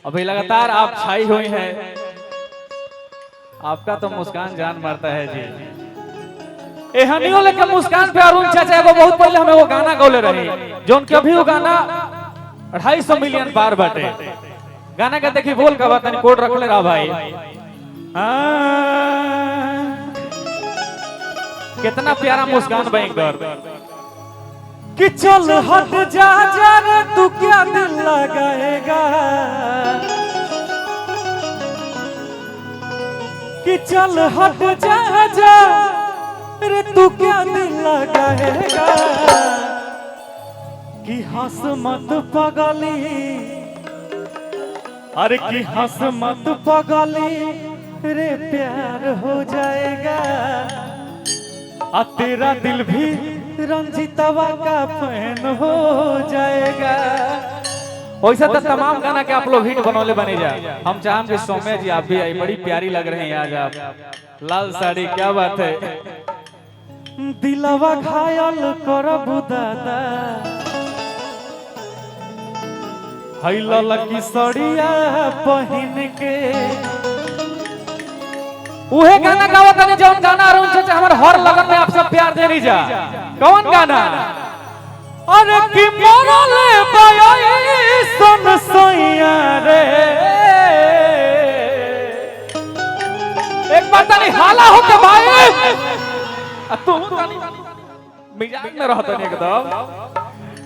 अभी लगातार आप छाई हुई हैं, आपका तो मुस्कान जान मारता है जी। एहनियो लेके मुस्कान पे अरुण चाचा एगो बहुत पहले हमें वो गाना गौले रही, जो उनके अभी वो गाना 250 मिलियन पार बाटे। गाना का देखी बोल का बात नहीं कोड रख ले रहा भाई। कितना प्यारा मुस्कान भयंकर कि चल हट जा जा रे तू क्या दिल लगाएगा, कि चल हट जा जा रे तू क्या दिल लगाएगा, कि हंस मत पगली, अरे कि हंस मत पगली रे प्यार हो जाएगा, आ तेरा दिल भी रंजीतवा का फैन हो जाएगा। वैसे तो तमाम गाना के आप लोग हिट बनौले बने जा। हम चाहें कि सौम्या जी आप भी आई, बड़ी प्यारी लग रहे हैं आज आप, लाल साड़ी, क्या बात है। दिलवा घायल करबू दादा, हई ललकी सड़िया पहन के। उहे गाना गावत ने जौन गाना अरुण चाचा हमर हर लगन में आप सब प्यार देनी जा। कौन गाना? अरे कि मरले बाई सन सैया रे, एक बार तनी हाला हो के भाई, तू तनी मिजाज में रहत नहीं एकदम,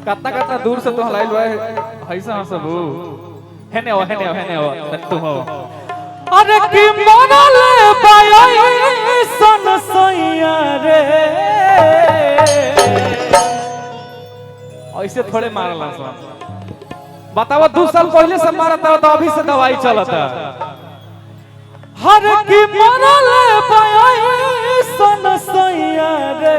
कतना दूर से तो हलाइल भाई ऐसा सब हेने हो तू हो। अरे कि मरले बाई सन सैया रे, ऐसे थोड़े मारला सन। बताओ 2 साल पहले से मारता तो अभी से दवाई चलता। हर की मरले बाई सन सैया रे,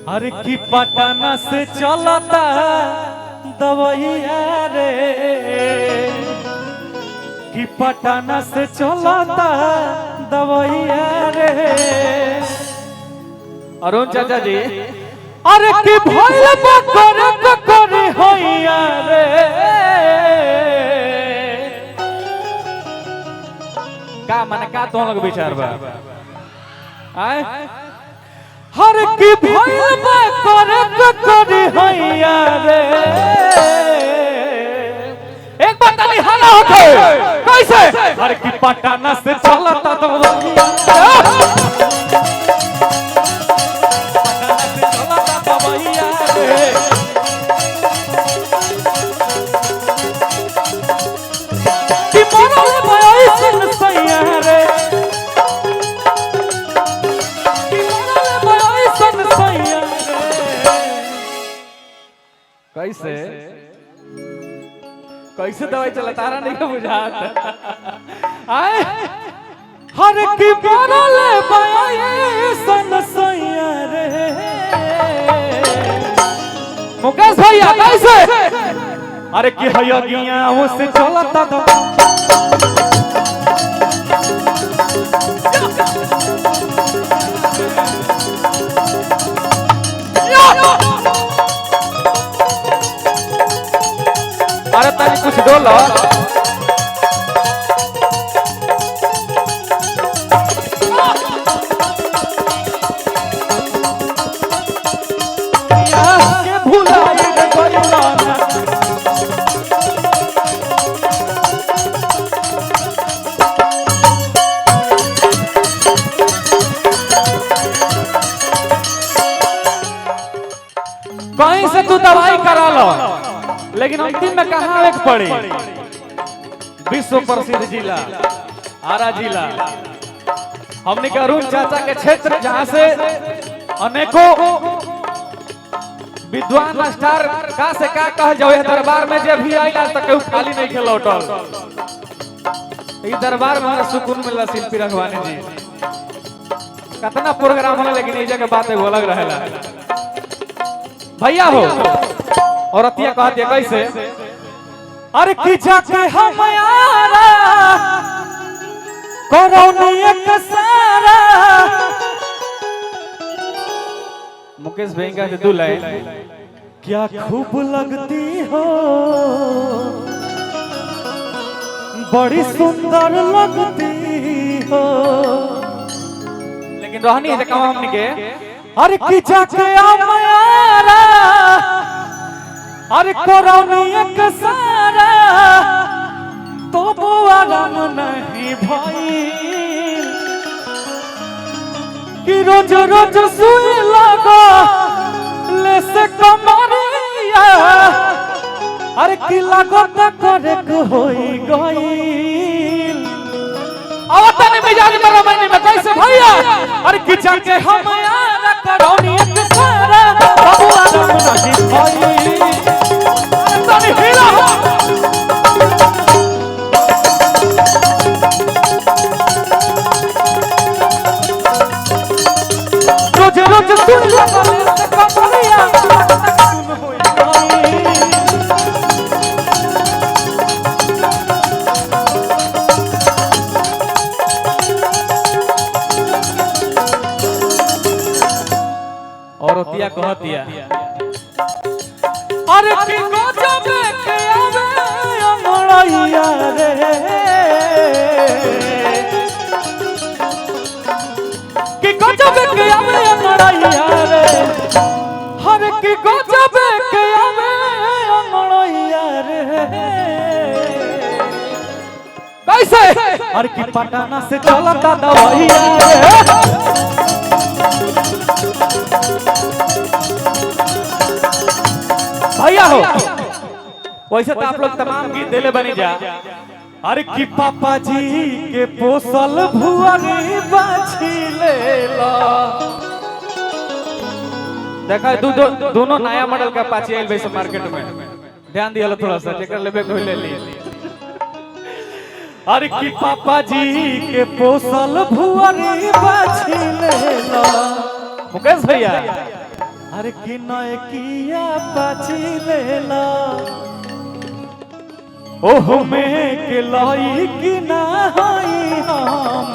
अरे की पटना से चलता दवाइया रे, कि पटना से चलता दवाइया रे। अरुण चाचा जी, अरे कि भइल करे होइया रे, का माने का तो लोग विचार बा आए, हर की भइल करे होइया रे। एक बात नहीं हाला होके कैसे, हर की पटना से चलता तो कैसे कैसे दवाई चला तारा नहीं बुझात आए, हर की मरले बाई सन सैया रे। मुकेश भैया कैसे, अरे कि हैया गिया उससे चलता तो अरे तनी कुछ डोलो। के भुलाई रे गइलाना, कहीं से तू दवाई करा लो, लेकिन अंतिम में कहाँ एक पड़ी, विश्व प्रसिद्ध जिला आरा जिला, हमने के अरुण चाचा के क्षेत्र, जहाँ से अनेकों विद्वान स्टार का से का कह जाओ, दरबार में जब भी आई आज तक कोई खाली नहीं खेल लौटल। इस दरबार में हमारा सुकून मिला। शिल्पी रघवानी जी कितना प्रोग्राम होला, लेकिन ये जगह बात एगो अलग रहेला भैया हो। और अतिया कहती है कैसे, अरे कि जाके हम यारा करौनी एक सारा। मुकेश भाई का दो लाइन, क्या खूब लगती हो बड़ी सुंदर लगती हो। लेकिन रहनी है काम हमनी के अरे की जाके आमारा अरे कोरौनी एक सारा तो आराम नहीं भइल कि रोज रोज सुई लगा ले से कमरिया अरे की लागत करे होई गइल। आवतन मिजाज मेरा महीने में कैसे भैया अरे की जाके हम यार करौनी एक सारा बाबू आराम नहीं भइल। तनी हिला रोज रोज सुन लगा ले कमरिया सुन होई गइल। औरतिया कहतिया अरे की गजब के आवे अंगड़ैया रे की गजब के आवे अंगड़ैया रे हर की गजब के आवे अंगड़ैया रे कैसे अरे की पटना से चलता दवाइया रे भैया हो वैसे तो आप लोग तमाम गीत देले बनी जा। अरे की पापा जी के पोसल भुअरी बाछी लेला देखा दोनों नया मॉडल का पाची आइल वैसे मार्केट में ध्यान दिया थोड़ा सा जेकर लेबे कोई ले ली। अरे की पापा जी के पोसल भुअरी बाछी लेला मुकेश भैया अरे की नय किया बाछी लेला ओह में के लाई की ना हई हम